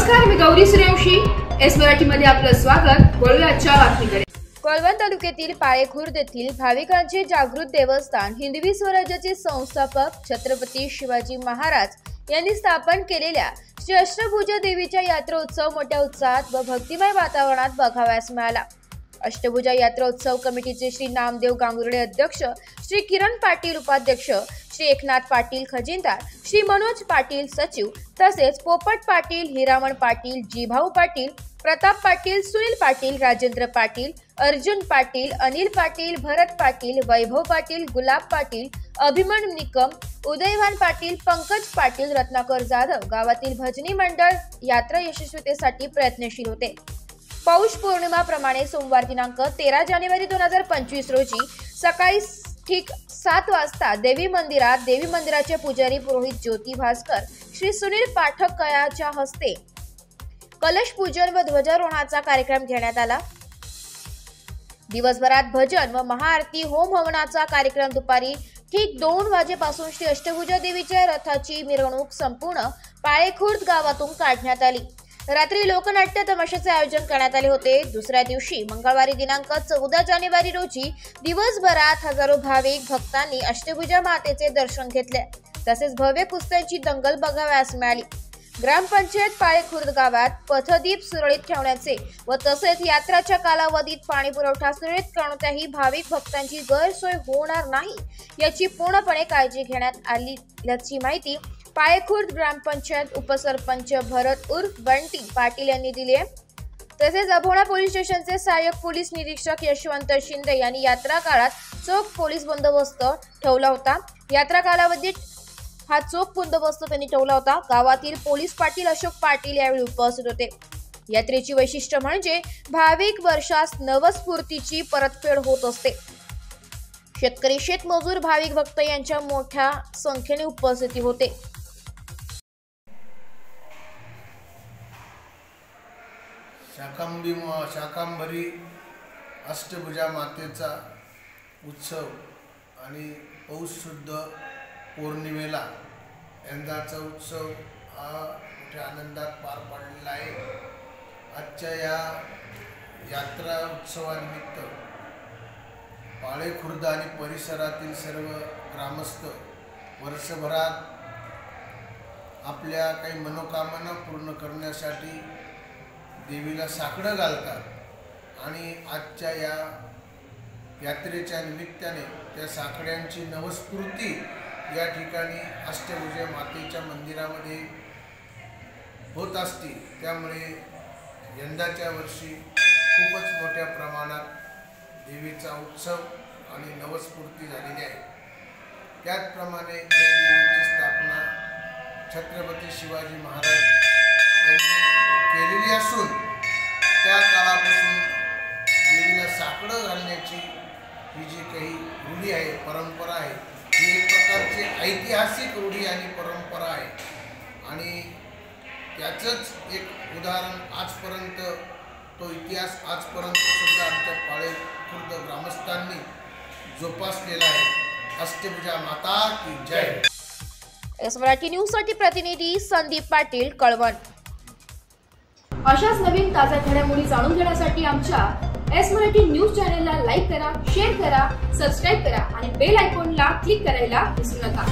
नमस्कार, मी गौरी सूर्यवंशी. एस मराठीमध्ये आपलं स्वागत. वळूया आजच्या बातमीकडे. कळवण तालुक्यातील पाळेखुर्द येथील भाविकांचे जागृत देवस्थान हिंदवी स्वराज्याचे संस्थापक छत्रपती शिवाजी महाराज यांनी स्थापन केलेल्या श्री अष्टभुजा देवीच्या यात्रा उत्सव मोठ्या उत्साहात व भक्तिमय वातावरणात बघावयास मिळाला. अष्टभुजा यात्रा उत्सव कमिटीचे श्री नामदेव गांगुर्डे अध्यक्ष, श्री किरण पाटील उपाध्यक्ष, श्री एकनाथ पाटील खजिनदार, श्री मनोज पाटील सचिव, तसेच पोपट पाटील, हिरामण पाटील, जीभाऊ पाटील, प्रताप पाटील, सुनील पाटील, राजेंद्र पाटील, अर्जुन पाटील, अनिल पाटील, भरत पाटील, वैभव पाटील, गुलाब पाटील, अभिमन निकम, उदयभान पाटील, पंकज पाटील, रत्नाकर जाधव गावातील भजनी मंडळ यात्रा यशस्वीतेसाठी प्रयत्नशील होते. पौष पौर्णिमाप्रमाणे सोमवार दिनांक 13 जानेवारी 2025 रोजी सकाळी ठीक 7 वाजता देवी मंदिराचे पुजारी पुरोहित ज्योती भास्कर श्री सुनील पाठक कयाच्या हस्ते कलश पूजन व ध्वजारोहणाचा कार्यक्रम घेण्यात आला. दिवसभरात भजन व महाआरती, होम हवनाचा कार्यक्रम दुपारी ठीक 2 वाजेपासून श्री अष्टभुजा देवीच्या रथाची मिरवणूक संपूर्ण पाळेखुर्द गावातून काढण्यात आली. रात्री लोकनाट्य तमाशाचे आयोजन करण्यात आले होते. दुसऱ्या दिवशी मंगळवारी दिनांक 14 जानेवारी रोजी दिवसभरात हजारो भाविक भक्तांनी अष्टभुजा मातेचे दर्शन घेतले. तसेच भव्य कुस्त्यांची दंगल बघावयास मिळाली. ग्रामपंचायत पाळेखुर्द गावात पथदीप सुरळीत ठेवण्याचे व तसेच यात्राच्या कालावधीत पाणी पुरवठा सुरळीत कोणत्याही भाविक भक्तांची गैरसोय होणार नाही याची पूर्णपणे काळजी घेण्यात आल्याची माहिती पाळेखुर्द ग्रामपंचायत उपसरपंच भरत उर्फ बंटी पाटील यांनी दिली आहे. तसेच अभोणा पोलीस स्टेशनचे सहाय्यक पोलीस निरीक्षक यशवंत शिंदे यांनी यात्रा काळात चोख पोलीस बंदोबस्त ठेवला होता. यात्रा कालावधीत हा चोख बंदोबस्त त्यांनी ठेवला होता. गावातील पोलीस पाटील अशोक पाटील यावेळी उपस्थित होते. यात्रेची वैशिष्ट्य म्हणजे भाविक वर्षास नवस्फूर्तीची परतफेड होत असते. शेतकरी, शेतमजूर, भाविक भक्त यांच्या मोठ्या संख्येने उपस्थिती होते. शाकांबरी अष्टभुजा मातेचा उत्सव आणि पौष शुद्ध पौर्णिमेला यंदाचा उत्सव हा मोठ्या आनंदात पार पडलेला आहे. आजच्या या यात्रा उत्सवानिमित्त पाळेखुर्द आणि परिसरातील सर्व ग्रामस्थ वर्षभरात आपल्या काही मनोकामना पूर्ण करण्यासाठी देवीला साकडं घालतात आणि आजच्या या यात्रेच्या निमित्ताने त्या साकड्यांची नवस्फूर्ती या ठिकाणी अष्टभुजा मातेच्या मंदिरामध्ये होत असते. त्यामुळे यंदाच्या वर्षी खूपच मोठ्या प्रमाणात देवीचा उत्सव आणि नवस्फूर्ती झालेली आहे. त्याचप्रमाणे या देवीची स्थापना छत्रपती शिवाजी महाराज यांनी केलेली असून त्या काळापासून देवीला साकडं घालण्याची ही जी काही रूढी आहे, परंपरा आहे, ही एक प्रकारची ऐतिहासिक रूढी आणि परंपरा आहे. आणि त्याचंच एक उदाहरण आजपर्यंत, तो इतिहास आजपर्यंत सुद्धा आमच्या पाळेखुर्द ग्रामस्थांनी जोपासलेला आहे. अष्टभुजा माता की जय. एस मराठी न्यूजसाठी प्रतिनिधी संदीप पाटील, कळवण. अशाच नवीन ताज्या घडामोडी जाणून घेण्यासाठी आमच्या एस मराठी न्यूज चॅनलला लाईक करा, शेअर करा, सबस्क्राईब करा आणि बेल आयकॉनला क्लिक करायला विसरू नका.